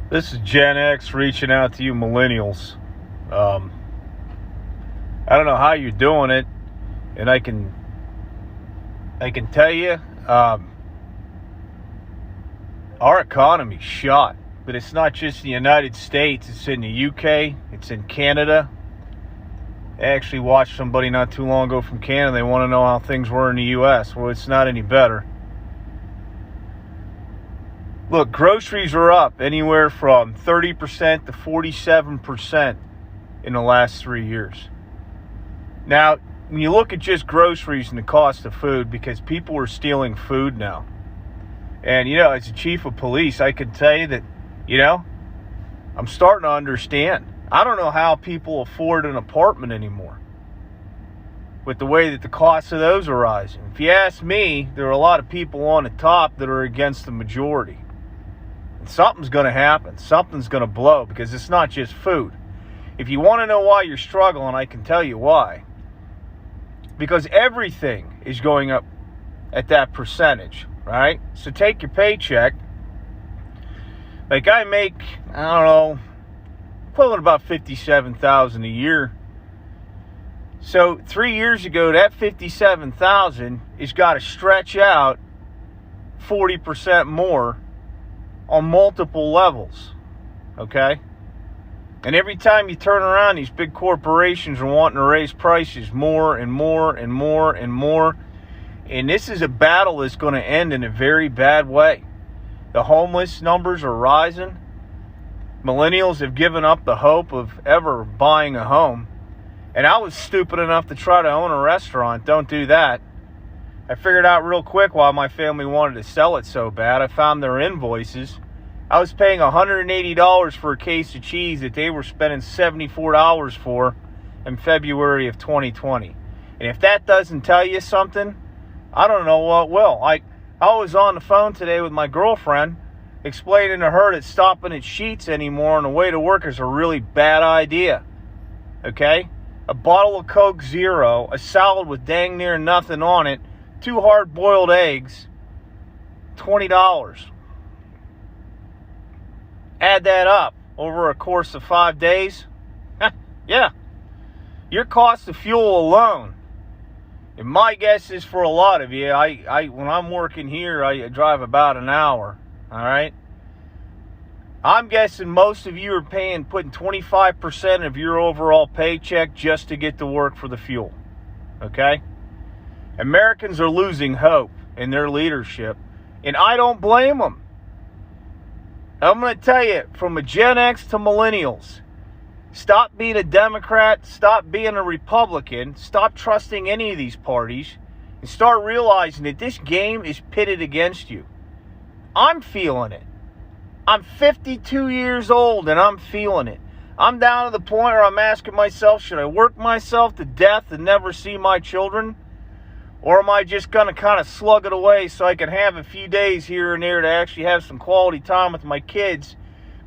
This is Gen X reaching out to you millennials. I don't know how you're doing it, and I can tell you, our economy's shot. But it's not just the United States. It's in the UK. It's in Canada. I actually watched somebody not too long ago from Canada. They want to know how things were in the US. Well, it's not any better. Look, groceries are up anywhere from 30% to 47% in the last 3 years. Now, when you look at just groceries and the cost of food, because people are stealing food now. And, as a chief of police, I can tell you that, I'm starting to understand. I don't know how people afford an apartment anymore with the way that the cost of those are rising. If you ask me, there are a lot of people on the top that are against the majority. Something's going to happen. Something's going to blow, because it's not just food. If you want to know why you're struggling, I can tell you why. Because everything is going up at that percentage, right? So take your paycheck. Like I make, equivalent about $57,000 a year. So 3 years ago, that $57,000 has got to stretch out 40% more on multiple levels, okay? And every time you turn around, these big corporations are wanting to raise prices more and more and more and more. And this is a battle that's going to end in a very bad way. The homeless numbers are rising. Millennials have given up the hope of ever buying a home. And I was stupid enough to try to own a restaurant. Don't do that. I figured out real quick why my family wanted to sell it so bad. I found their invoices. I was paying $180 for a case of cheese that they were spending $74 for in February of 2020. And if that doesn't tell you something, I don't know what will. I was on the phone today with my girlfriend, explaining to her that stopping at Sheetz anymore on the way to work is a really bad idea. Okay? A bottle of Coke Zero, a salad with dang near nothing on it, 2 hard-boiled eggs, $20. Add that up over a course of 5 days. Yeah. Your cost of fuel alone, and my guess is for a lot of you, I when I'm working here, I drive about an hour, all right? I'm guessing most of you are putting 25% of your overall paycheck just to get to work for the fuel, okay? Americans are losing hope in their leadership, and I don't blame them. I'm going to tell you, from a Gen X to millennials, stop being a Democrat, stop being a Republican, stop trusting any of these parties, and start realizing that this game is pitted against you. I'm feeling it. I'm 52 years old, and I'm feeling it. I'm down to the point where I'm asking myself, should I work myself to death and never see my children? Or am I just going to kind of slug it away so I can have a few days here and there to actually have some quality time with my kids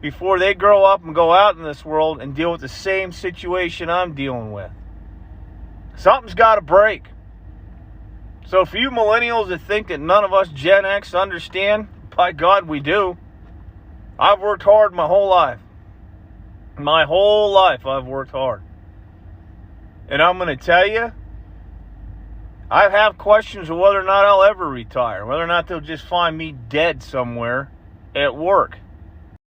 before they grow up and go out in this world and deal with the same situation I'm dealing with? Something's got to break. So for you millennials that think that none of us Gen X understand, by God we do. I've worked hard my whole life. My whole life I've worked hard. And I'm going to tell you, I have questions of whether or not I'll ever retire, whether or not they'll just find me dead somewhere at work.